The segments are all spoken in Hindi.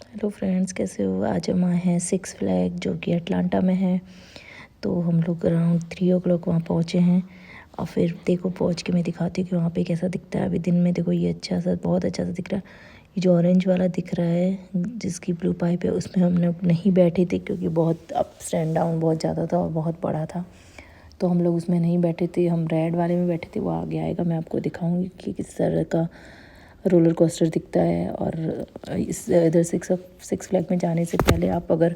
हेलो फ्रेंड्स, कैसे हो। आज हम आए हैं सिक्स फ्लैग जो कि अटलांटा में है। तो हम लोग अराउंड 3 o'clock वहाँ पहुँचे हैं। और फिर देखो पहुँच के मैं दिखाती हूँ कि वहाँ पे कैसा दिखता है। अभी दिन में देखो ये अच्छा सा, बहुत अच्छा सा दिख रहा है। ये जो ऑरेंज वाला दिख रहा है जिसकी ब्लू पाइप है, उसमें हम लोग नहीं बैठे थे क्योंकि बहुत अप्स एंड डाउन बहुत ज़्यादा था और बहुत बड़ा था, तो हम लोग उसमें नहीं बैठे थे। हम रेड वाले में बैठे थे, वो आगे आएगा, मैं आपको दिखाऊंगी कि किस तरह का रोलर कोस्टर दिखता है। और इस इधर सिक्स फ्लैग में जाने से पहले आप अगर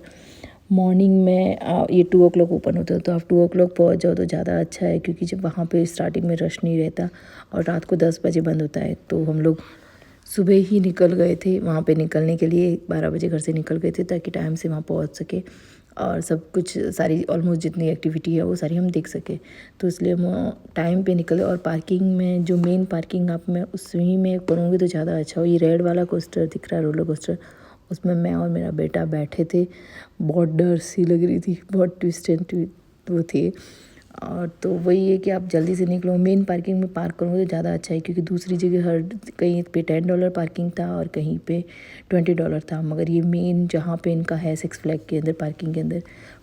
मॉर्निंग में ये 2 o'clock ओपन होता है, तो आप 2 o'clock पहुँच जाओ तो ज़्यादा अच्छा है, क्योंकि जब वहाँ पे स्टार्टिंग में रश नहीं रहता और रात को 10 बजे बंद होता है। तो हम लोग सुबह ही निकल गए थे वहाँ पे निकलने के लिए, 12 बजे घर से निकल गए थे ताकि टाइम से वहाँ पहुँच सके और सब कुछ सारी ऑलमोस्ट जितनी एक्टिविटी है वो सारी हम देख सके। तो इसलिए हम टाइम पे निकले। और पार्किंग में जो मेन पार्किंग आप मैं उसी में करूँगी तो ज़्यादा अच्छा हो। ये रेड वाला कोस्टर दिख रहा है, रोलर कोस्टर, उसमें मैं और मेरा बेटा बैठे थे। बहुत डर सी लग रही थी, बहुत ट्विस्ट एंड वो थे। और तो वही है कि आप जल्दी से निकलो, मेन पार्किंग में पार्क करोगे तो ज़्यादा अच्छा है, क्योंकि दूसरी जगह हर कहीं पे $10 पार्किंग था और कहीं पे $20 था। मगर ये मेन जहाँ पे इनका है सिक्स फ्लैग के अंदर पार्किंग के अंदर,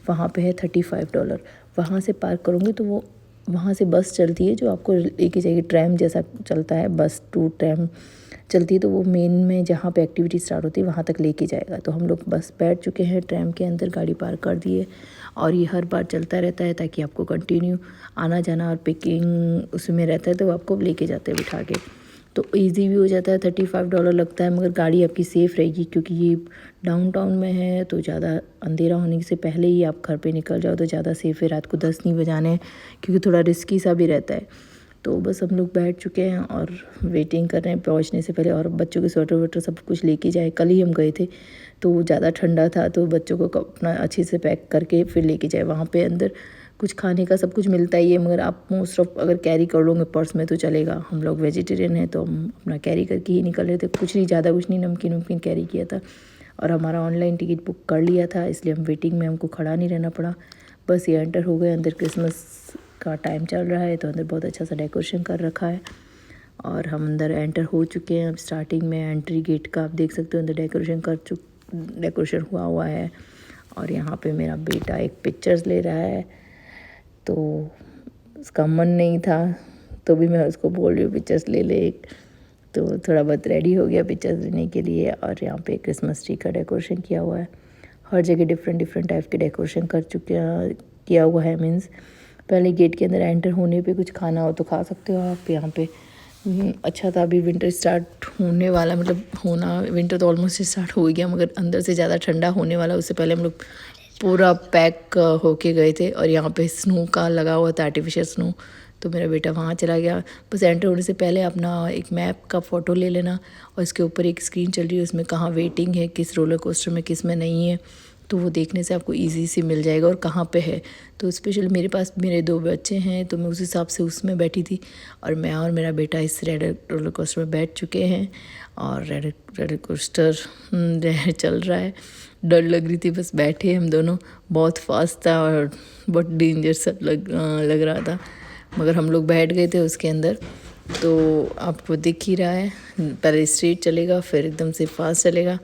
वहाँ पे है $35। वहाँ से पार्क करोगे तो वो वहाँ से बस चलती है जो आपको लेके जाएगी, ट्रैम जैसा चलता है, बस टू ट्रैम चलती है। तो वो मेन में जहाँ पे एक्टिविटी स्टार्ट होती है वहाँ तक लेके जाएगा। तो हम लोग बस बैठ चुके हैं ट्रैम के अंदर, गाड़ी पार्क कर दिए और ये हर बार चलता रहता है ताकि आपको कंटिन्यू आना जाना और पिकिंग उसमें रहता है, तो आपको लेके जाते हैं बिठा के। तो इजी भी हो जाता है। $35 लगता है, मगर गाड़ी आपकी सेफ़ रहेगी क्योंकि ये डाउनटाउन में है। तो ज़्यादा अंधेरा होने से पहले ही आप घर पे निकल जाओ तो ज़्यादा सेफ़ है। रात को 10 नहीं बजाने हैं क्योंकि थोड़ा रिस्की सा भी रहता है। तो बस हम लोग बैठ चुके हैं और वेटिंग कर रहे हैं पहुंचने से पहले। और बच्चों के स्वेटर वेटर सब कुछ लेके जाए, कल ही हम गए थे तो ज़्यादा ठंडा था, तो बच्चों को अपना अच्छे से पैक करके फिर लेके जाए। वहाँ पे अंदर कुछ खाने का सब कुछ मिलता ही है, मगर आप मोस्ट ऑफ अगर कैरी कर लोगे पर्स में तो चलेगा। हम लोग वेजिटेरियन हैं तो हम अपना कैरी करके ही निकल रहे थे, कुछ नहीं, ज़्यादा कुछ नहीं, नमकीन वमकीन कैरी किया था। और हमारा ऑनलाइन टिकट बुक कर लिया था, इसलिए हम वेटिंग में हमको खड़ा नहीं रहना पड़ा। बस ये एंटर हो गए अंदर। क्रिसमस का टाइम चल रहा है तो अंदर बहुत अच्छा सा डेकोरेशन कर रखा है और हम अंदर एंटर हो चुके हैं। अब स्टार्टिंग में एंट्री गेट का आप देख सकते हो, अंदर डेकोरेशन हुआ है। और यहाँ पे मेरा बेटा एक पिक्चर्स ले रहा है, तो उसका मन नहीं था तो भी मैं उसको बोल रही हूँ पिक्चर्स ले ले एक। तो थोड़ा बहुत रेडी हो गया पिक्चर्स लेने के लिए। और यहाँ पे क्रिसमस ट्री का डेकोरेशन किया हुआ है। हर जगह डिफरेंट डिफरेंट टाइप के डेकोरेशन किया हुआ है। मीन्स पहले गेट के अंदर एंटर होने पे कुछ खाना हो तो खा सकते हो आप यहाँ पे। अच्छा था। अभी विंटर स्टार्ट होने वाला, मतलब होना, विंटर तो ऑलमोस्ट स्टार्ट हो ही गया, मगर अंदर से ज़्यादा ठंडा होने वाला। उससे पहले हम लोग पूरा पैक होके गए थे। और यहाँ पे स्नो का लगा हुआ था, आर्टिफिशियल स्नो, तो मेरा बेटा वहाँ चला गया। बस एंटर होने से पहले अपना एक मैप का फ़ोटो ले लेना और इसके ऊपर एक स्क्रीन चल रही है, उसमें कहाँ वेटिंग है, किस रोलर कोस्टर में, किस में नहीं है, तो वो देखने से आपको इजी से मिल जाएगा और कहाँ पे है। तो स्पेशल मेरे पास मेरे 2 बच्चे हैं तो मैं उस हिसाब से उसमें बैठी थी और मैं और मेरा बेटा इस रेड रोलर कोस्टर में बैठ चुके हैं। और रेड कोस्टर चल रहा है। डर लग रही थी, बस बैठे हम दोनों। बहुत फास्ट था और बहुत डेंजर सा लग रहा था, मगर हम लोग बैठ गए थे उसके अंदर। तो आपको दिख ही रहा है, पहले स्ट्रेट चलेगा फिर एकदम से फास्ट चलेगा।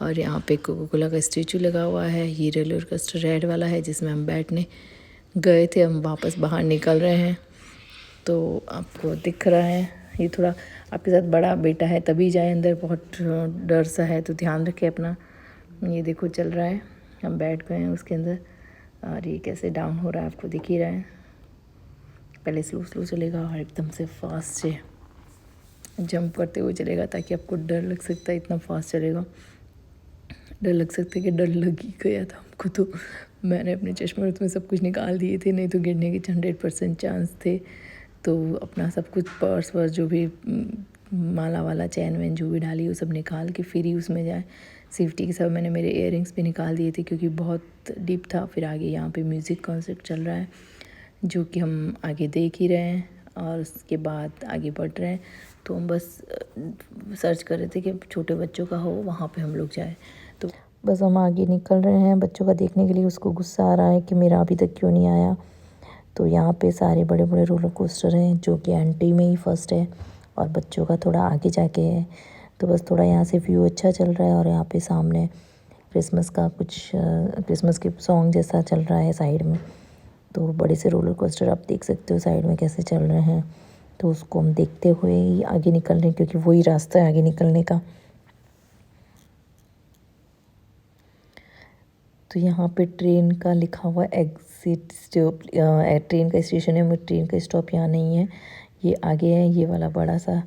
और यहाँ पे कोका कोला का स्टैचू लगा हुआ है। ये रोलर कोस्टर रेड वाला है जिसमें हम बैठने गए थे। हम वापस बाहर निकल रहे हैं तो आपको दिख रहा है। ये थोड़ा आपके साथ बड़ा बेटा है तभी जाए अंदर, बहुत डर सा है तो ध्यान रखें अपना। ये देखो चल रहा है, हम बैठ गए हैं उसके अंदर और ये कैसे डाउन हो रहा है आपको दिख ही रहा है। पहले स्लो स्लो चलेगा और एकदम से फास्ट से जंप करते हुए चलेगा, ताकि आपको डर लग सकता है, इतना फास्ट चलेगा। डर लग सकता है कि डर लग ही गया था हमको। तो मैंने अपने चश्मे उसमें सब कुछ निकाल दिए थे, नहीं तो गिरने के 100% चांस थे। तो अपना सब कुछ पर्स वर्स जो भी माला वाला चैन वैन जो भी डाली वो सब निकाल के फिर ही उसमें जाए सेफ्टी के साथ। मैंने मेरे इयररिंग्स भी निकाल दिए थे क्योंकि बहुत डीप था। फिर आगे यहाँ पे म्यूज़िक कॉन्सर्ट चल रहा है जो कि हम आगे देख ही रहे हैं और उसके बाद आगे बढ़ रहे हैं। तो हम बस सर्च कर रहे थे कि छोटे बच्चों का हो वहाँ पे हम लोग जाए। तो बस हम आगे निकल रहे हैं बच्चों का देखने के लिए। उसको गुस्सा आ रहा है कि मेरा अभी तक क्यों नहीं आया। तो यहाँ पे सारे बड़े बड़े रोलर कोस्टर हैं जो कि एंट्री में ही फर्स्ट है और बच्चों का थोड़ा आगे जाके है। तो बस थोड़ा यहाँ से व्यू अच्छा चल रहा है और यहाँ पे सामने क्रिसमस का कुछ क्रिसमस के सॉन्ग जैसा चल रहा है साइड में। तो बड़े से रोलर कोस्टर आप देख सकते हो साइड में कैसे चल रहे हैं। तो उसको हम देखते हुए ही आगे निकल रहे हैं क्योंकि वही रास्ता है आगे निकलने का। तो यहाँ पे ट्रेन का लिखा हुआ एग्जिट स्टॉप, ट्रेन का स्टेशन है, मगर ट्रेन का स्टॉप यहाँ नहीं है, ये आगे है। ये वाला बड़ा सा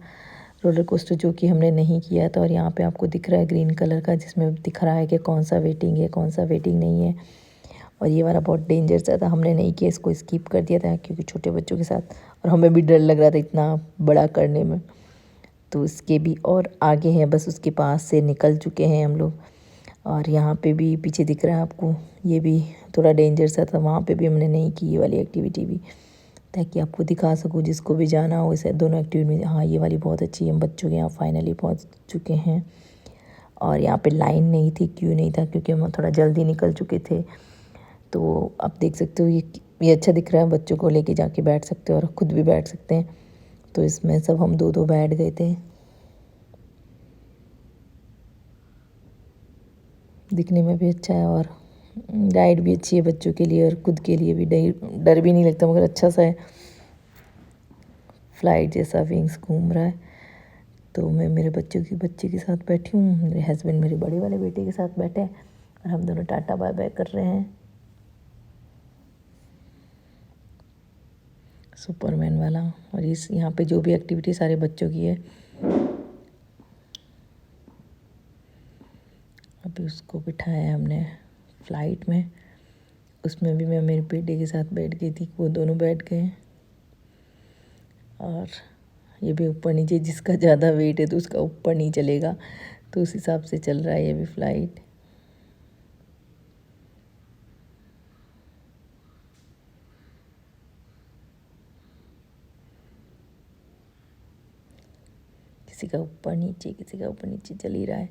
रोलर कोस्टर जो कि हमने नहीं किया था, और यहाँ पे आपको दिख रहा है ग्रीन कलर का जिसमें दिख रहा है कि कौन सा वेटिंग है कौन सा वेटिंग नहीं है। और ये वाला बहुत डेंजर सा था, हमने नहीं किया, इसको स्किप कर दिया था क्योंकि छोटे बच्चों के साथ, और हमें भी डर लग रहा था इतना बड़ा करने में। तो इसके भी और आगे हैं, बस उसके पास से निकल चुके हैं हम लोग। और यहाँ पे भी पीछे दिख रहा है आपको, ये भी थोड़ा डेंजर सा था, वहाँ पे भी हमने नहीं की ये वाली एक्टिविटी भी, ताकि आपको दिखा सकूँ जिसको भी जाना हो इसे दोनों एक्टिविटी में। हाँ, ये वाली बहुत अच्छी है, हम बच्चों के यहाँ फाइनली पहुँच चुके हैं। और यहाँ पे लाइन नहीं थी, क्यों नहीं था, क्योंकि हम थोड़ा जल्दी निकल चुके थे। तो आप देख सकते हो ये अच्छा दिख रहा है, बच्चों को लेके जाके बैठ सकते हो और ख़ुद भी बैठ सकते हैं। तो इसमें सब हम दो दो बैठ गए थे। दिखने में भी अच्छा है और राइड भी अच्छी है बच्चों के लिए, और खुद के लिए भी डर भी नहीं लगता, मगर अच्छा सा है, फ्लाइट जैसा विंग्स घूम रहा है। तो मैं मेरे बच्चे के साथ बैठी हूँ, मेरे हस्बैंड मेरे बड़े वाले बेटे के साथ बैठे हैं, और हम दोनों टाटा बाय बाय कर रहे हैं। सुपरमैन वाला। और इस यहाँ पे जो भी एक्टिविटी सारे बच्चों की है। अभी उसको बिठाया है हमने फ़्लाइट में, उसमें भी मैं मेरे बेटे के साथ बैठ गई थी, वो दोनों बैठ गए। और ये भी ऊपर नीचे, जिसका ज़्यादा वेट है तो उसका ऊपर नहीं चलेगा, तो उस हिसाब से चल रहा है ये भी फ़्लाइट। किसी का ऊपर नीचे चल ही रहा है।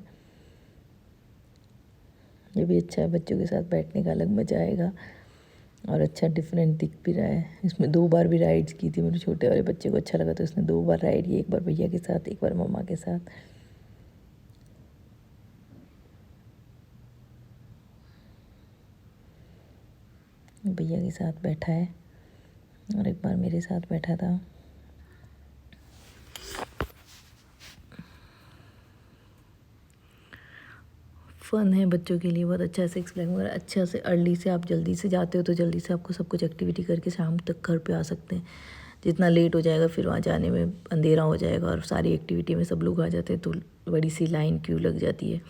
ये भी अच्छा है, बच्चों के साथ बैठने का अलग मज़ा आएगा, और अच्छा डिफरेंट दिख भी रहा है। इसमें 2 बार भी राइड्स की थी, मेरे छोटे वाले बच्चे को अच्छा लगा तो उसने 2 बार राइड की, एक बार भैया के साथ, एक बार मम्मा के साथ। भैया के साथ बैठा है और एक बार मेरे साथ बैठा था। फ़न है बच्चों के लिए, बहुत अच्छा है सिक्स फ्लैग। मगर अच्छा से अर्ली से आप जल्दी से जाते हो तो जल्दी से आपको सब कुछ एक्टिविटी करके शाम तक घर पे आ सकते हैं। जितना लेट हो जाएगा फिर वहाँ जाने में अंधेरा हो जाएगा, और सारी एक्टिविटी में सब लोग आ जाते हैं तो बड़ी सी लाइन क्यू लग जाती है।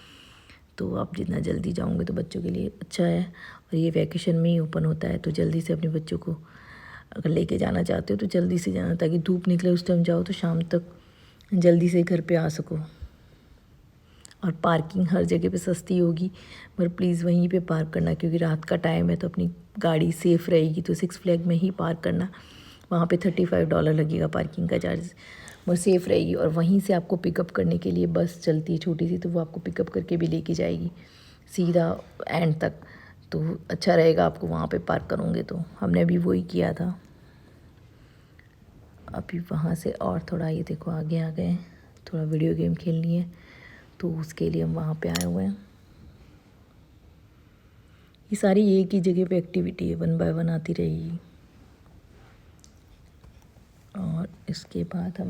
तो आप जितना जल्दी जाओगे तो बच्चों के लिए अच्छा है। और ये वैकेशन में ही ओपन होता है, तो जल्दी से अपने बच्चों को अगर लेके जाना चाहते हो तो जल्दी से जाना, ताकि धूप निकले उस टाइम जाओ तो शाम तक जल्दी से घर पे आ सको। और पार्किंग हर जगह पे सस्ती होगी, पर प्लीज़ वहीं पे पार्क करना, क्योंकि रात का टाइम है तो अपनी गाड़ी सेफ़ रहेगी। तो सिक्स फ्लैग में ही पार्क करना, वहाँ पे $35 लगेगा पार्किंग का चार्ज, वो सेफ़ रहेगी। और वहीं से आपको पिकअप करने के लिए बस चलती है छोटी सी, तो वो आपको पिकअप करके भी लेके जाएगी सीधा एंड तक। तो अच्छा रहेगा आपको वहाँ पे पार्क करोगे तो। हमने अभी वही किया था। अभी वहाँ से और थोड़ा ये देखो आगे आ गए, थोड़ा वीडियो गेम खेलनी है तो उसके लिए हम वहाँ पे आए हुए हैं। ये सारी एक ही जगह पे एक्टिविटी है, 1 बाय 1 आती रहेगी। और इसके बाद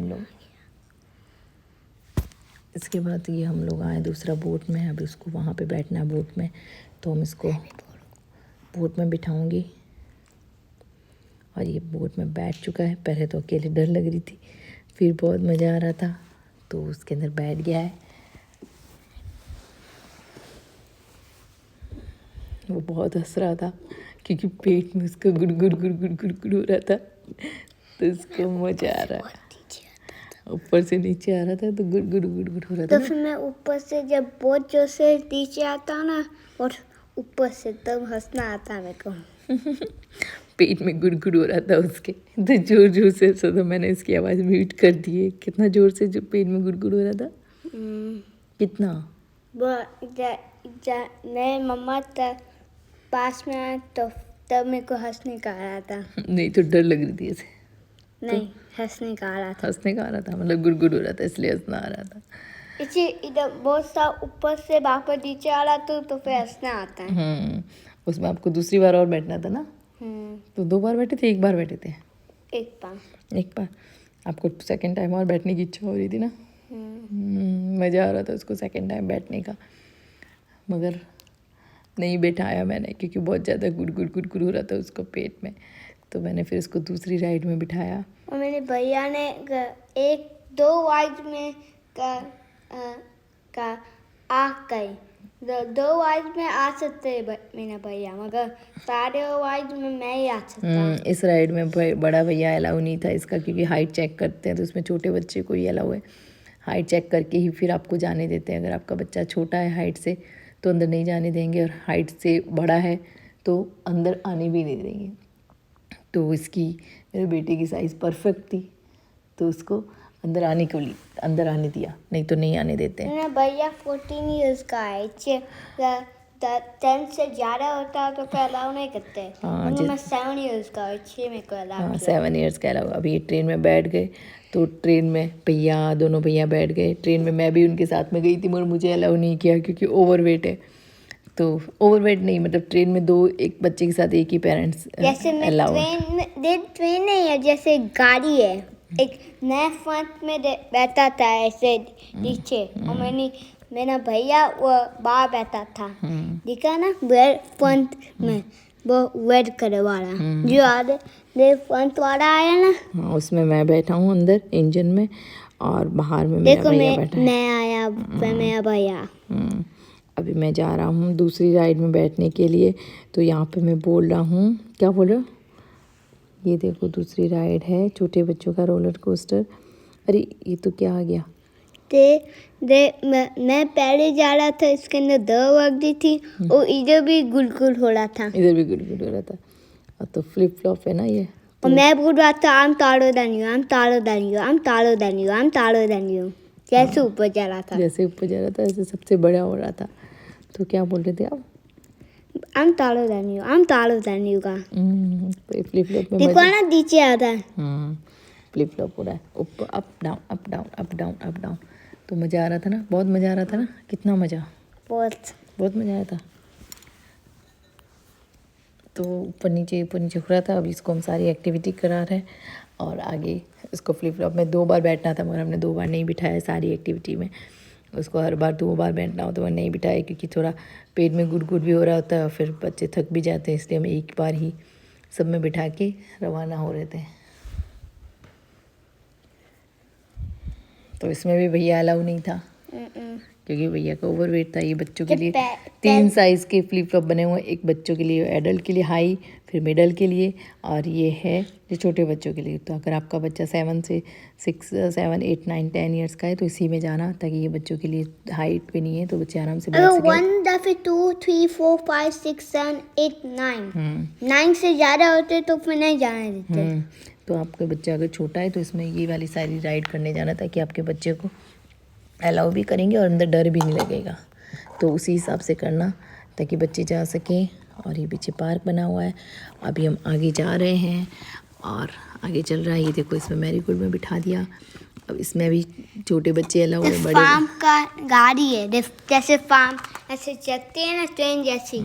ये हम लोग आए दूसरा बोट में। अभी उसको वहाँ पे बैठना है बोट में, तो हम इसको बोट में बिठाऊंगी। और ये बोट में बैठ चुका है, पहले तो अकेले डर लग रही थी, फिर बहुत मज़ा आ रहा था, तो उसके अंदर बैठ गया है। वो बहुत हंस रहा था क्योंकि पेट में उसका गुड़ हो रहा था, तो उसको मजा आ रहा है। ऊपर से नीचे आ रहा था तो गुड़ हो रहा था। तो फिर मैं ऊपर से जब बहुत जोर से नीचे आता ना, और ऊपर से तब हंसना आता मेरे को। पेट में गुड़ हो रहा था उसके, तो जोर जोर से हंसा, तो मैंने इसकी आवाज़ म्यूट कर दी है। कितना जोर से जो पेट में गुड़ हो रहा था, कितना मैं मम्मा पास में आया तो तब मेरे को हंसने का आ रहा था। नहीं तो डर लग रही थी ऐसे। नहीं, हंसने का आ रहा था। हंसने का आ रहा था, मतलब गुड़ हो रहा था इसलिए हंसना आ रहा था। इसे इधर बहुत सा ऊपर से वापस नीचे आ रहा तो फिर हंसना आता है। उसमें आपको दूसरी बार और बैठना था ना, तो 2 बार बैठे थे, 1 बार बैठे थे? एक बार। 1 बार। आपको सेकंड टाइम और बैठने की इच्छा हो रही थी ना? मज़ा आ रहा था उसको सेकंड टाइम बैठने का, मगर नहीं बैठाया मैंने क्योंकि बहुत ज़्यादा गुड़ हो रहा था उसको पेट में, तो मैंने फिर उसको दूसरी राइड में बिठाया। और मेरे भैया ने 1-2 राइड में का आ गई, 2 राइड में आ सकते मेरा भैया, मगर सारे राइड में मैं ही आ सकता। इस राइड में बड़ा भैया अलाउ नहीं था इसका, क्योंकि हाइट चेक करते हैं तो उसमें छोटे बच्चे को ही अलाउ है। हाइट चेक करके ही फिर आपको जाने देते हैं। अगर आपका बच्चा छोटा है हाइट से तो अंदर नहीं जाने देंगे, और हाइट से बड़ा है तो अंदर आने भी नहीं देंगे। तो इसकी, मेरे बेटे की साइज़ परफेक्ट थी तो उसको अंदर आने दिया, नहीं तो नहीं आने देते हैं। मेरा भैया 14 इयर्स का है, 10 से ज़्यादा होता है तो फिर अलाउ नहीं करते। मगर मैं 7 इयर्स का हूँ, इसलिए मेरे को अलाउ किया। 7 इयर्स का अलाउ। अभी ट्रेन में बैठ गए तो ट्रेन में दोनों भैया बैठ गए। ट्रेन में मैं भी उनके साथ में गई थी, मगर मुझे अलाउ नहीं किया क्योंकि ओवरवेट है। तो ओवरवेट नहीं, मतलब ट्रेन में एक बच्चे के साथ एक ही पेरेंट्स जैसे मैं अलाउ। ट्रेन नहीं है, जैसे गाड़ी है, एक नया फ्रंट में बैठा था ऐसे नीचे, और मेरा भैया वो बाहर बैठा था, दिखा ना फ्रंट में, वो रेड कलर वाला जो आगे फ्रंट वाला आया ना। हाँ, उसमें मैं बैठा हूँ अंदर इंजन में, और बाहर में मेरा भैया बैठा है। मैं आया मेरा भैया। अभी मैं जा रहा हूँ दूसरी राइड में बैठने के लिए। तो यहाँ पे मैं बोल रहा हूँ, क्या बोल रहा हूँ, ये देखो दूसरी राइड है, छोटे बच्चों का रोलर कोस्टर। अरे ये तो क्या आ गया? मैं पहले जा रहा था, इसके अंदर 2 वर्दी थी, और इधर भी गुलगुल हो रहा था। और तो फ्लिप फ्लॉप है ना ये। और मैं बोल रहा था I'm taller than you, I'm taller than you, I'm taller than you, I'm taller than you, जैसे ऊपर जा रहा था। ऐसे सबसे बड़ा हो रहा था। तो क्या बोल रहे थे आप? I'm taller than you, I'm taller than you का। तो फ्लिप फ्लॉप में देखो ना नीचे आता है। फ्लिप फ्लॉप हो रहा है, ऊपर up down up down up down up down. तो मज़ा आ रहा था ना, बहुत मज़ा आ रहा था ना, कितना मज़ा, बहुत मज़ा आया था। तो ऊपर नीचे हो रहा था। अभी इसको हम सारी एक्टिविटी करा रहे हैं, और आगे इसको फ्लिप फ्लॉप में 2 बार बैठना था, मगर हमने 2 बार नहीं बिठाया सारी एक्टिविटी में। उसको हर बार 2 बार बैठना हो तो मैं नहीं बिठाया, क्योंकि थोड़ा पेट में गुड़ भी हो रहा होता है, और फिर बच्चे थक भी जाते हैं, इसलिए हम एक बार ही सब में बिठा के रवाना हो रहे थे। तो इसमें भी भैया अलाउ नहीं था, क्योंकि भैया का ओवरवेट था। ये बच्चों के लिए 3 साइज़ के फ्लिप फ्लॉप बने हुए हैं, एक बच्चों के लिए, एडल्ट के लिए हाई, फिर मिडल के लिए, और ये है जो छोटे बच्चों के लिए। तो अगर आपका बच्चा 7 से 6 7 8 9 10 इयर्स का है तो इसी में जाना, ताकि ये बच्चों के लिए हाइट पे नहीं है, तो बच्चे आराम से बैठ सकें। 1 दफे 2 3 4 5 6 7 8 9 से ज़्यादा होते तो फिर नहीं जाने देते। तो आपका बच्चा अगर छोटा है तो इसमें ये वाली सारी राइड करने जाना, ताकि आपके बच्चे को अलाउ भी करेंगे और अंदर डर भी नहीं लगेगा। तो उसी हिसाब से करना, ताकि बच्चे जा सकें। और ये पीछे पार्क बना हुआ है। अभी हम आगे जा रहे हैं, और आगे चल रहा है। ये देखो, इसमें मैरीगोल्ड में बिठा दिया। अब इसमें भी छोटे बच्चे अलाउ है, बड़े। फार्म का गाड़ी है, जैसे फार्म ऐसे चलते हैं ना, ट्रेन जैसी,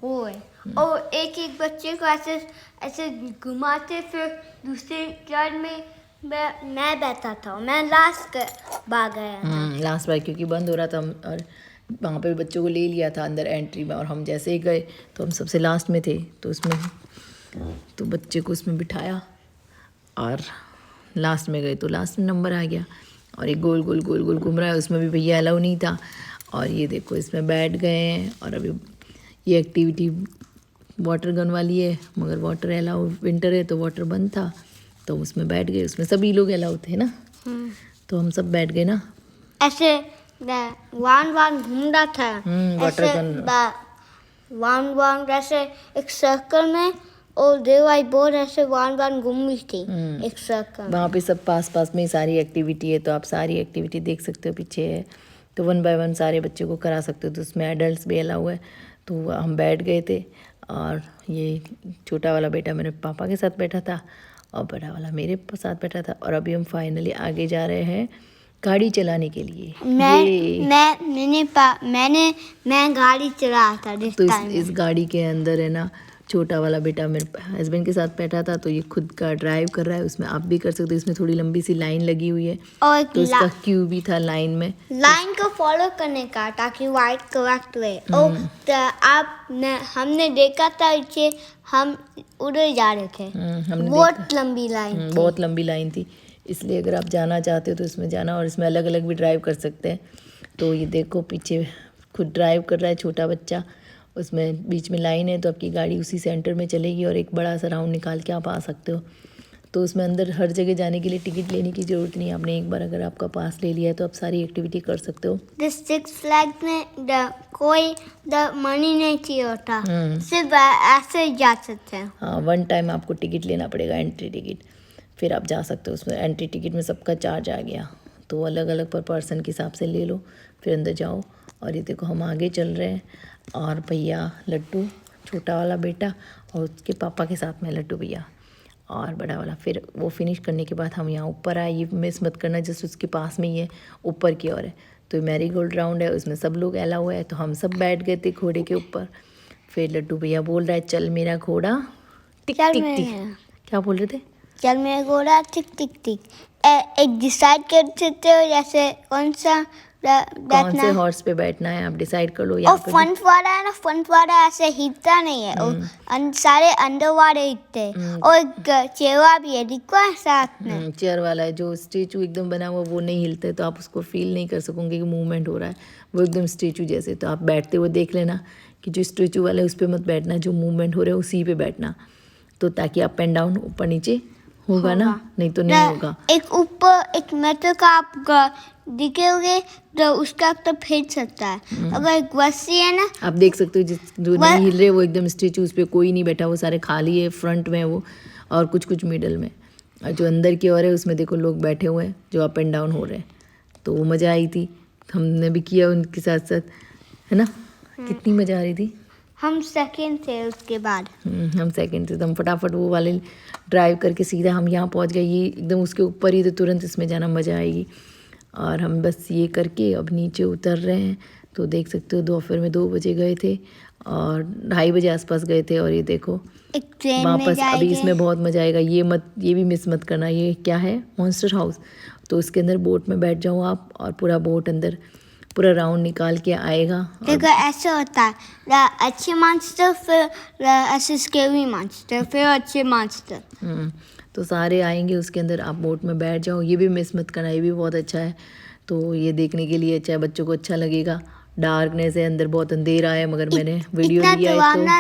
वो है। और एक बच्चे को ऐसे घुमाते, फिर दूसरे कार में मैं बैठा था, मैं लास्ट बार गया था। लास्ट बार क्योंकि बंद हो रहा था, और वहाँ पे बच्चों को ले लिया था अंदर एंट्री में, और हम जैसे ही गए तो हम सबसे लास्ट में थे, तो उसमें तो बच्चे को उसमें बिठाया, और लास्ट में गए तो लास्ट में नंबर आ गया। और एक गोल गोल घूम रहा है, उसमें भी भैया अलाउ नहीं था। और ये देखो, इसमें बैठ गए हैं। और अभी ये एक्टिविटी वाटर गन वाली है, मगर वाटर अलाउ, विंटर है तो वाटर बंद था, तो उसमें बैठ गए। उसमें सभी लोग अलाउ थे ना, तो हम सब बैठ गए ना। ऐसे वान घूम रहा था, वाटर गन वान ऐसे एक सर्कल में, और देवाई बोर्ड ऐसे वान घूम रही थी एक सर्कल। वहाँ पे सब पास में ही सारी एक्टिविटी है, तो आप सारी एक्टिविटी देख सकते हो। पीछे है तो 1 बाय 1 सारे बच्चों को करा सकते हो। तो उसमें एडल्ट्स भी अलाउ है। तो हम बैठ गए थे, और ये छोटा वाला बेटा मेरे पापा के साथ बैठा था, और बड़ा वाला मेरे साथ बैठा था। और अभी हम फाइनली आगे जा रहे हैं, गाड़ी चलाने के लिए। मैं गाड़ी चला था this तो time। इस गाड़ी के अंदर है ना छोटा वाला बेटा मेरे हस्बैंड के साथ बैठा था, तो ये खुद का ड्राइव कर रहा है। उसमें आप भी कर सकते हो। इसमें थोड़ी लंबी सी लाइन लगी हुई है और तो इसका क्यू भी था लाइन में, लाइन को फॉलो करने का ताकि वाइट करेक्ट रहे। और हमने देखा था कि हम उधर जा रहे थे। हमने बहुत लंबी लाइन थी। बहुत लंबी लाइन थी, इसलिए अगर आप जाना चाहते हो तो इसमें जाना, और इसमें अलग अलग भी ड्राइव कर सकते हैं। तो ये देखो पीछे खुद ड्राइव कर रहा है छोटा बच्चा, उसमें बीच में लाइन है तो आपकी गाड़ी उसी सेंटर में चलेगी और एक बड़ा सा राउंड निकाल के आप आ सकते हो। तो उसमें अंदर हर जगह जाने के लिए टिकट लेने की ज़रूरत नहीं है। आपने एक बार अगर आपका पास ले लिया है तो आप सारी एक्टिविटी कर सकते हो। सिक्स फ्लैग्स में कोई मनी नहीं चाहिए होता, सिर्फ ऐसे ही जा सकते हैं। हाँ, 1 टाइम आपको टिकट लेना पड़ेगा, एंट्री टिकट, फिर आप जा सकते हो। उसमें एंट्री टिकट में सबका चार्ज आ गया, तो अलग अलग पर पर्सन के हिसाब से ले लो, फिर अंदर जाओ। और ये देखो हम आगे चल रहे हैं और भैया लड्डू छोटा वाला बेटा और उसके पापा के साथ में लड्डू भैया और बड़ा वाला। फिर वो फिनिश करने के बाद हम यहाँ ऊपर आए। ये मिस मत करना, जस्ट उसके पास में ही है, ऊपर की ओर है। तो मैरी गोल्ड राउंड है, उसमें सब लोग अलाउ है, तो हम सब बैठ गए थे घोड़े के ऊपर। फिर लड्डू भैया बोल रहा है चल मेरा घोड़ा टिक टिक टिक। क्या बोल रहे थे? चल मेरा घोड़ा टिक टिक टिक। एक डिसाइड कर सकते हो जैसे कौन से हॉर्स पे बैठना है, आप डिसाइड कर लो। और फ्रंट वाला है ना, फ्रंट वाला ऐसे हिलता नहीं है, और सारे अंदर वाले हिलते हैं। और चेहरा भी है, दिखो साथ में। चेयर वाला है, जो स्टेचू एकदम बना हुआ वो नहीं हिलते, तो आप उसको फील नहीं कर सकोगे कि मूवमेंट हो रहा है, वो एकदम स्टेचू जैसे। तो आप बैठते हुए देख लेना कि जो स्टेचू वाला है उस पर मत बैठना, जो मूवमेंट हो रहा है उसी पे बैठना, तो ताकि अप एंड डाउन ऊपर नीचे होगा ना, नहीं तो नहीं होगा। एक ऊपर एक मेटल का आप दिखेगे तो उसका तो फेंक सकता है। अगर एक वस्सी है ना, आप देख सकते हो जो नहीं हिल रहे वो एकदम स्टेचू, उस पर कोई नहीं बैठा, वो सारे खाली है, फ्रंट में वो और कुछ कुछ मिडल में, और जो अंदर की ओर है उसमें देखो लोग बैठे हुए हैं जो अप एंड डाउन हो रहे हैं। तो वो मज़ा आई थी, हमने भी किया उनके साथ साथ, है ना। कितनी मज़ा आ रही थी। हम सेकंड थे उसके बाद। हम सेकंड थे, तो हम फटाफट वो वाले ड्राइव करके सीधा हम यहाँ पहुँच गए। ये एकदम उसके ऊपर ही, तो तुरंत इसमें जाना मज़ा आएगी। और हम बस ये करके अब नीचे उतर रहे हैं। तो देख सकते हो दोपहर में 2 बजे गए थे और 2:30 बजे आसपास गए थे। और ये देखो एक ट्रेन वापस अभी इसमें बहुत मज़ा आएगा। ये भी मिस मत करना। ये क्या है? Monster house. तो उसके अंदर बोट में बैठ जाओ आप, और पूरा बोट अंदर पूरा राउंड निकाल के आएगा। देखो ऐसे होता है, अच्छे मॉन्स्टर, फिर ऐसे स्केरी मॉन्स्टर, फिर अच्छे मॉन्स्टर। तो सारे आएंगे उसके अंदर, आप बोट में बैठ जाओ। ये भी मिस मत करना, ये भी बहुत अच्छा है। तो ये देखने के लिए अच्छा है, बच्चों को अच्छा लगेगा। डार्कनेस है अंदर, बहुत अंधेरा है, मगर मैंने वीडियो लिया है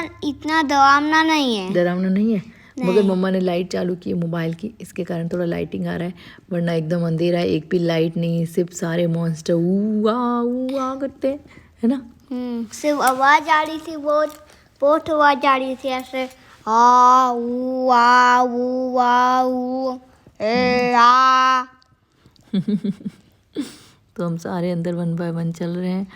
तो इतना डरावना नहीं है। डरावना नहीं है, मगर मम्मा ने लाइट चालू की है मोबाइल की, इसके कारण थोड़ा लाइटिंग आ रहा है, वरना एकदम अंधेरा है, एक भी लाइट नहीं, सिर्फ सारे मॉन्स्टर ऊ आ करते हैं, है ना। सिर्फ आवाज़ आ रही थी, बहुत आवाज़ आ रही थी, ऐसे आ ऊ आ ऊ आ ऊ ए आ। तो हम सारे अंदर 1 बाय 1 चल रहे हैं,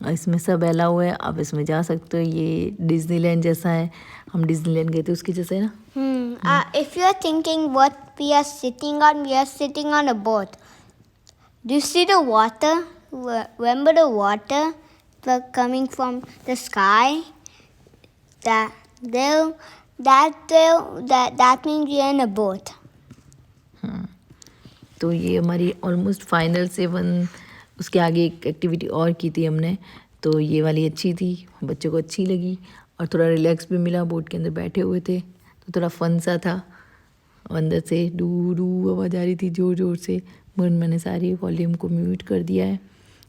और इसमें सब अलाउ है, आप इसमें जा सकते हो। ये डिज्नीलैंड जैसा है, हम डिज्नीलैंड गए थे उसके जैसा है ना। If you are thinking what we are sitting on a boat. Do you see the water? Remember the water coming from the sky? That means we are in a boat. तो ये हमारी ऑलमोस्ट फाइनल 7, उसके आगे एक एक्टिविटी और की थी हमने, तो ये वाली अच्छी थी, बच्चों को अच्छी लगी और थोड़ा रिलैक्स भी मिला। बोट के अंदर बैठे हुए थे तो थोड़ा फन सा था। अंदर से डू डू आवाज़ आ रही थी ज़ोर ज़ोर से, मगर मैंने सारी वॉल्यूम को म्यूट कर दिया है।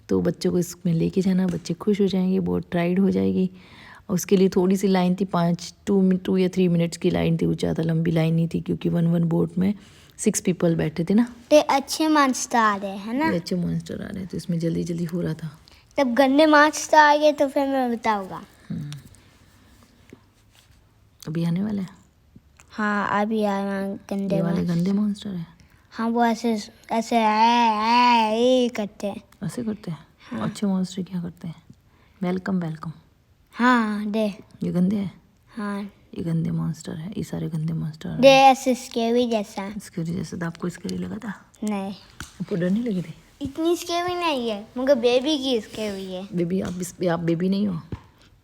तो बच्चों को इसमें लेके जाना, बच्चे खुश हो जाएंगे, बोट राइड हो जाएगी। और उसके लिए थोड़ी सी लाइन थी, 2 या 3 मिनट्स की लाइन थी, वो ज़्यादा लंबी लाइन नहीं थी, क्योंकि 1 बोट में 6 पीपल बैठे थे ना। तो अच्छे मॉन्स्टर आ रहे हैं ना, अच्छे मॉन्स्टर आ रहे, तो इसमें जल्दी जल्दी हो रहा था। जब गंदे मॉन्स्टर आ गए तो फिर मैं बताऊंगा। अभी आने वाले हैं। हाँ अभी आना गंदे वाले गंदे मॉन्स्टर है। हाँ वो ऐसे करते हैं। ऐसे करते हैं। हाँ। अच्छे मॉन्स्टर क्या करते हैं? वेलकम। हाँ दे, ये गंदे है। हाँ ये गंदे मॉन्स्टर है, ये सारे गंदे मॉन्स्टर दे, ऐसे स्केरी जैसा। स्केरी जैसा? तो आपको स्केरी लगा था? नहीं। आपको डर नहीं लगी थी? इतनी स्केरी नहीं है, मगर बेबी की स्केरी है। बेबी आप बेबी नहीं हो?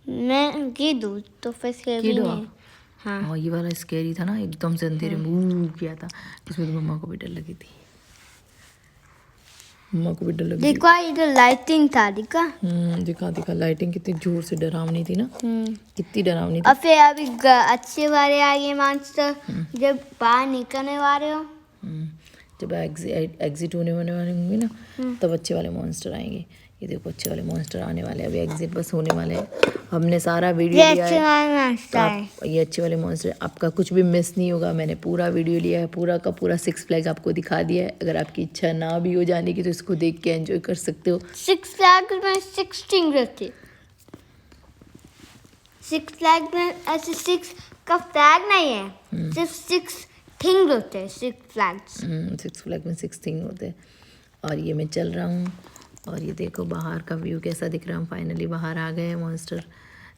मैं की दूँ तो फिर स्केरी Kid हो नहीं। आप? हाँ। हाँ ये वाला स्कैरी था ना, एकदम से अंधेरे में ऊ किया था, इसमें तो मम्मा को भी डर लगी थी। मम्मा को भी डर लगी थी। देखो ये तो लाइटिंग था, दिखा। दिखा लाइटिंग कितनी जोर से डरावनी थी ना, कितनी डरावनी थी। और फिर अभी अच्छे वाले आगे मॉन्स्टर जब बाहर निकलने वाले हो। जब एग्जिट होने वाले होंगे ना, तब अच्छे वाले मॉन्स्टर आएंगे। ये देखो अच्छे वाले मॉन्स्टर आने वाले हैं, अभी एग्जिट बस होने वाले हैं। हमने सारा वीडियो ये लिया अच्छे है, वाला तो मॉन्स्टर है। आप ये अच्छे वाले मॉन्स्टर, आपका कुछ भी मिस नहीं होगा। मैंने पूरा वीडियो लिया है, पूरा का पूरा सिक्स फ्लैग्स आपको दिखा दिया है। अगर आपकी इच्छा ना भी हो जाने की तो इसको देख के एंजॉय कर सकते हो। सिक्स फ्लैग में 16 रहते। सिक्स फ्लैग में ऐसे 6 का फ्लैग नहीं है, सिर्फ 6 थिंग होते हैं। 6 फ्लैग्स। सिक्स फ्लैग में 6 थिंग होते हैं। और ये मैं चल रहा हूँ, और ये देखो बाहर का व्यू कैसा दिख रहा है। हम फाइनली बाहर आ गए हैं, मॉन्स्टर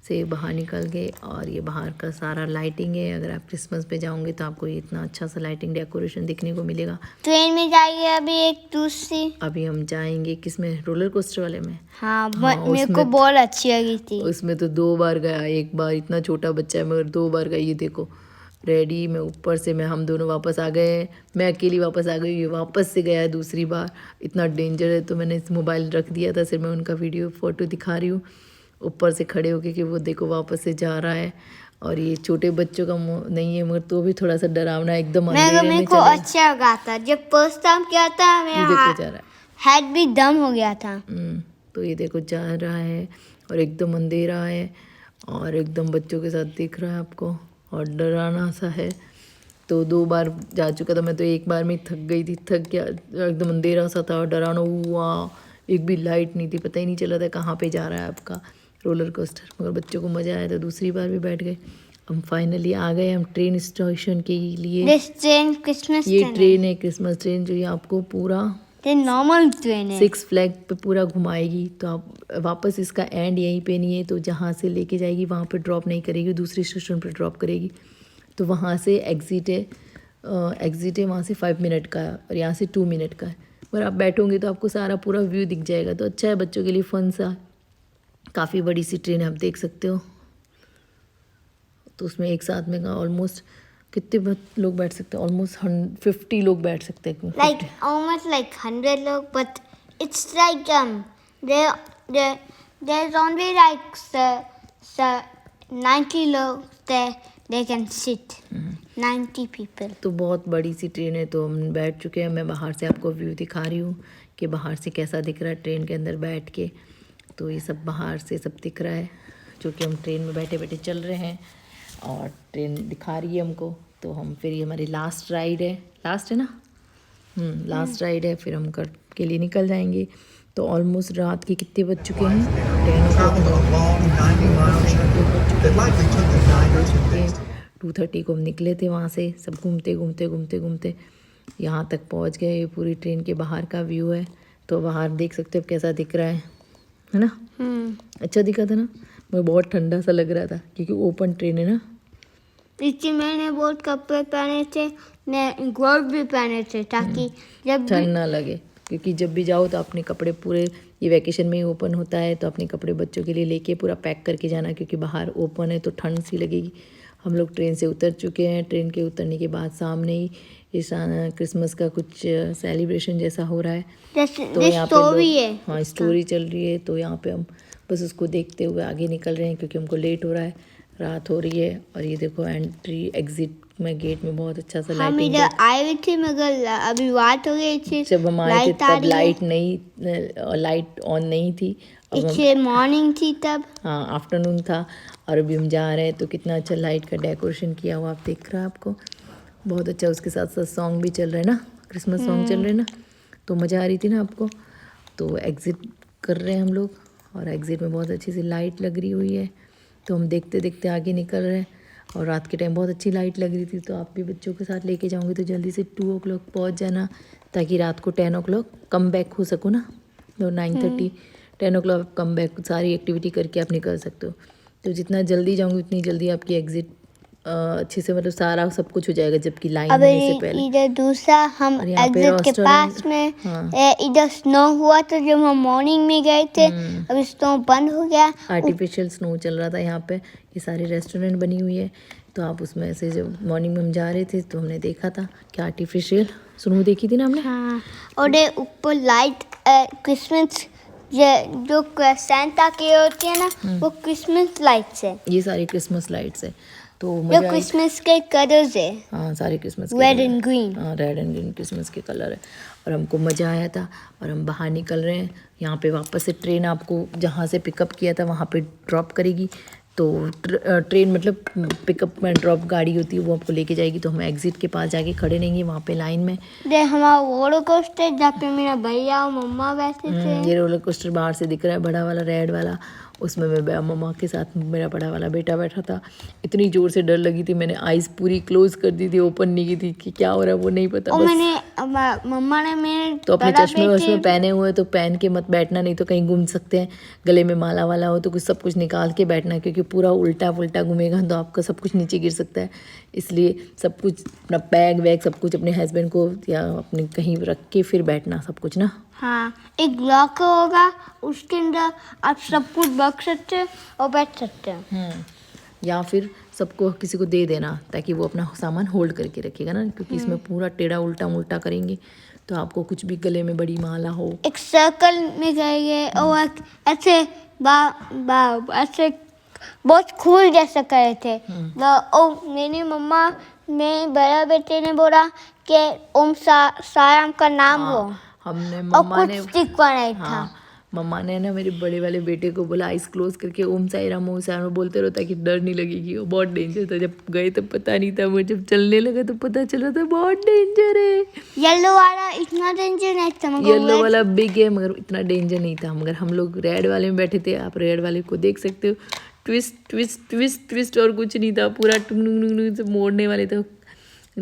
से बाहर निकल गए। और ये बाहर का सारा लाइटिंग है। अगर आप क्रिसमस पे जाओगे तो आपको ये इतना अच्छा सा लाइटिंग डेकोरेशन देखने को मिलेगा। ट्रेन में जाइए अभी एक दूसरी। अभी हम जाएंगे किसमें, रोलर कोस्टर वाले में। हाँ, हाँ, मेरे को बहुत अच्छी लगी थी। उसमें तो 2 बार गया, एक बार इतना छोटा बच्चा है मगर 2 बार गई। ये देखो रेडी, मैं ऊपर से हम दोनों वापस आ गए। मैं अकेली वापस आ गई, ये वापस से गया है दूसरी बार। इतना डेंजर है, तो मैंने इस मोबाइल रख दिया था, सिर्फ मैं उनका वीडियो फ़ोटो दिखा रही हूँ ऊपर से खड़े होके कि वो देखो वापस से जा रहा है। और ये छोटे बच्चों का नहीं है मगर तो भी थोड़ा सा डरावना, एकदम अंधेरे में मेरे को चला। अच्छा लगा था जब फर्स्ट टाइम किया था। ये मेरा देखो जा रहा है, हेड भी दम हो गया था। तो ये देखो जा रहा है और एकदम अंधेरा है और एकदम बच्चों के साथ दिख रहा है आपको, और डराना सा है। तो 2 बार जा चुका था मैं, तो एक बार में थक गई थी, थक गया, एकदम अंधेरा सा था और डराना हुआ। एक भी लाइट नहीं थी, पता ही नहीं चला था कहाँ पे जा रहा है आपका रोलर कोस्टर। मगर बच्चों को मज़ा आया तो दूसरी बार भी बैठ गए। हम फाइनली आ गए हम ट्रेन स्टेशन के लिए। दिस ट्रेन क्रिसमस ये ट्रेन है क्रिसमस ट्रेन, जो ये आपको पूरा नॉर्मल ट्रेन है। 6 फ्लैग पे पूरा घुमाएगी। तो आप वापस, इसका एंड यहीं पे नहीं है, तो जहाँ से लेके जाएगी वहाँ पे ड्रॉप नहीं करेगी, दूसरी स्टेशन पे ड्रॉप करेगी। तो वहाँ से एग्ज़िट है वहाँ से 5 मिनट का है और यहाँ से 2 मिनट का है। अगर आप बैठोगे तो आपको सारा पूरा व्यू दिख जाएगा। तो अच्छा है बच्चों के लिए, फन सा। काफ़ी बड़ी सी ट्रेन है, आप देख सकते हो। तो उसमें एक साथ में ऑलमोस्ट कितने लोग बैठ सकते हैं, ऑलमोस्ट 50 लोग बैठ सकते हैं। Like almost like 100 लोग, but it's like there's only like 90 लोग there. They can sit 90 people. तो बहुत बड़ी सी ट्रेन है, तो हम बैठ चुके हैं। मैं बाहर से आपको व्यू दिखा रही हूँ कि बाहर से कैसा दिख रहा है ट्रेन के अंदर बैठ के। तो ये सब बाहर से सब दिख रहा है, जो कि हम ट्रेन में बैठे बैठे चल रहे हैं और ट्रेन दिखा रही है हमको। तो हम फिर, ये हमारी लास्ट राइड है, लास्ट है ना, लास्ट राइड है, फिर हम कर के लिए निकल जाएंगे। तो ऑलमोस्ट रात के कितने बज चुके हैं, 2:30 को हम निकले थे वहाँ से। सब घूमते यहाँ तक पहुँच गए। ये पूरी ट्रेन के बाहर का व्यू है। तो बाहर देख सकते हो कैसा दिख रहा है ना। अच्छा दिखा था ना, मैं बहुत ठंडा सा लग रहा था क्योंकि ओपन ट्रेन है ना। पीछे मैंने बहुत कपड़े पहने थे, मैं ग्लव्स भी पहने थे ताकि जब ठंड ना लगे। क्योंकि जब भी जाओ तो अपने कपड़े पूरे, ये वैकेशन में ही ओपन होता है, तो अपने कपड़े बच्चों के लिए लेके पूरा पैक करके जाना, क्योंकि बाहर ओपन है तो ठंड सी लगेगी। हम लोग ट्रेन से उतर चुके हैं। ट्रेन के उतरने के बाद सामने ही इस क्रिसमस का कुछ सेलिब्रेशन जैसा हो रहा है। तो यहाँ पे लोग, हाँ स्टोरी चल रही है। तो यहाँ पे हम बस उसको देखते हुए आगे निकल रहे हैं क्योंकि हमको लेट हो रहा है, रात हो रही है। और ये देखो एंट्री एग्जिट में गेट में बहुत अच्छा सा हम लाइटिंग इधर आए थे मगर अभी रात हो गई थी। जब हम आए थे तब लाइट ऑन नहीं थी। मॉर्निंग थी तब, हाँ आफ्टरनून था। और अभी हम जा रहे हैं तो कितना अच्छा लाइट का डेकोरेशन किया हुआ आप देख रहे हैं, आपको बहुत अच्छा। उसके साथ साथ सॉन्ग भी चल रहे हैं ना, क्रिसमस सॉन्ग चल रहे हैं ना, तो मज़ा आ रही थी ना आपको। तो एग्ज़िट कर रहे हैं हम लोग, और एग्ज़िट में बहुत अच्छी सी लाइट लग रही हुई है। तो हम देखते देखते आगे निकल रहे हैं। और रात के टाइम बहुत अच्छी लाइट लग रही थी। तो आप भी बच्चों के साथ लेके जाओगे तो जल्दी से 2 o'clock पहुँच जाना, ताकि रात को 10 o'clock कम बैक हो सको ना। तो 9:30 10 o'clock कम बैक, सारी एक्टिविटी करके आप निकल सकते हो। तो जितना जल्दी जाओगे उतनी जल्दी आपकी एग्ज़िट अच्छे से, मतलब सारा सब कुछ हो जाएगा जबकि लाइन अब होने से पहले। इधर दूसरा हम और यहाँ पे एग्जिट के पास में इधर स्नो हुआ था जब हम मॉर्निंग में गए थे। अभी स्नो बंद हो गया, आर्टिफिशियल स्नो चल रहा था यहाँ पे। ये सारी रेस्टोरेंट बनी हुई है, तो आप उसमें से जब मॉर्निंग में हम जा रहे थे तो हमने देखा था कि आर्टिफिशियल स्नो देखी थी ना हमने। हाँ, और ये ऊपर लाइट क्रिसमस जो सैंटा की होती है ना, वो क्रिसमस लाइट्स है। ये सारी क्रिसमस लाइट्स है, तो जो मजा आई। क्रिसमस के कलर्स है, हाँ, सारे क्रिसमस के रेड कलर एंड हैं। ग्रीन। हाँ, रेड एंड ग्रीन क्रिसमस के कलर है, और हमको मज़ा आया था। और हम बाहर निकल रहे हैं, यहाँ पे वापस से ट्रेन आपको जहाँ से पिकअप किया था वहाँ पे ड्रॉप करेगी। तो ट्रेन मतलब पिकअप एंड ड्रॉप गाड़ी होती है, वो आपको लेके जाएगी। तो हम एग्जिट के पास जाके खड़े रहेंगे वहाँ पे लाइन में। ये हमारा रोलर कोस्टर जहाँ पे मेरा भैया और मम्मा बैठे थे। ये रोलर कोस्टर बाहर से दिख रहा है, बड़ा वाला रेड वाला। उसमें मैं मम्मा के साथ मेरा बड़ा वाला बेटा बैठा था। इतनी ज़ोर से डर लगी थी, मैंने आइज़ पूरी क्लोज कर दी थी, ओपन नहीं की थी कि क्या हो रहा है वो नहीं पता। और बस मैंने मम्मा ने मेरे तो अपने बड़ा चश्मे बेटे वश्मे पहने हुए तो पहन के मत बैठना, नहीं तो कहीं घूम सकते हैं। गले में माला वाला हो तो कुछ सब कुछ निकाल के बैठना, क्योंकि पूरा उल्टा पुल्टा घूमेगा तो आपका सब कुछ नीचे गिर सकता है। इसलिए सब कुछ अपना बैग वैग सब कुछ अपने हस्बैंड को या अपने कहीं रख के फिर बैठना सब कुछ ना। हाँ, एक लॉकर होगा, उसके अंदर आप सब कुछ रख सकते हैं और बैठ सकते हैं। या फिर सबको किसी को दे देना ताकि वो अपना सामान होल्ड करके रखेगा ना, क्योंकि इसमें पूरा टेढ़ा उल्टा उल्टा करेंगे तो आपको कुछ भी गले में बड़ी माला हो। एक सर्कल में जाइए और ऐसे ऐसे बहुत खूल जैसा करे थे। और मेरी मम्मा मेरे बड़ा बेटे ने बोला कि ओम साराम का नाम हो। हमने और मम्मा कुछ ने लिखवा नहीं था। हाँ, मम्मा ने ना मेरे बड़े वाले बेटे को बोला आइस क्लोज करके ओम साई राम बोलते रहो ताकि डर नहीं लगेगी। वो बहुत डेंजर था, जब गए तो पता नहीं था, मुझे जब चलने लगा तो पता चला था बहुत डेंजर है। येलो वाला इतना डेंजर नहीं था, मगर येलो वाला बिग है मगर इतना डेंजर नहीं था। मगर हम लोग रेड वाले में बैठे थे, आप रेड वाले को देख सकते हो। ट्विस्ट ट्विस्ट ट्विस्ट ट्विस्ट और कुछ नहीं था, पूरा टुंग टुंग से मोड़ने वाले थे।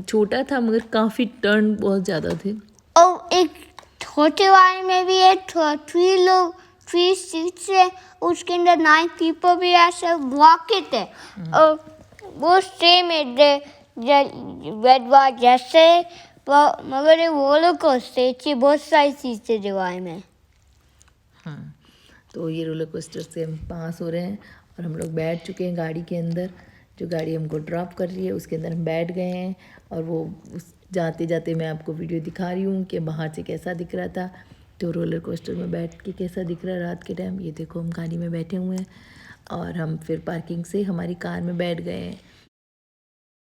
छोटा था मगर काफ़ी टर्न बहुत ज़्यादा थे। और एक छोटे वाले में भी है 3 सीट्स है, उसके अंदर 9 पीपल भी ऐसे वॉकेट है। और वो सेम है रेड वाला जैसे, मगर ये रोलर कोस्टर से बहुत सारी चीज़ें दिवाई में। हाँ, तो ये रोलर कोस्टर से हम पास हो रहे हैं और हम लोग बैठ चुके हैं गाड़ी के अंदर। जो गाड़ी हमको ड्रॉप कर रही है उसके अंदर हम बैठ गए हैं। और वो उस जाते जाते मैं आपको वीडियो दिखा रही हूँ कि बाहर से कैसा दिख रहा था। तो रोलर कोस्टर में बैठ के कैसा दिख रहा है रात के टाइम। ये देखो हम गाड़ी में बैठे हुए हैं और हम फिर पार्किंग से हमारी कार में बैठ गए हैं।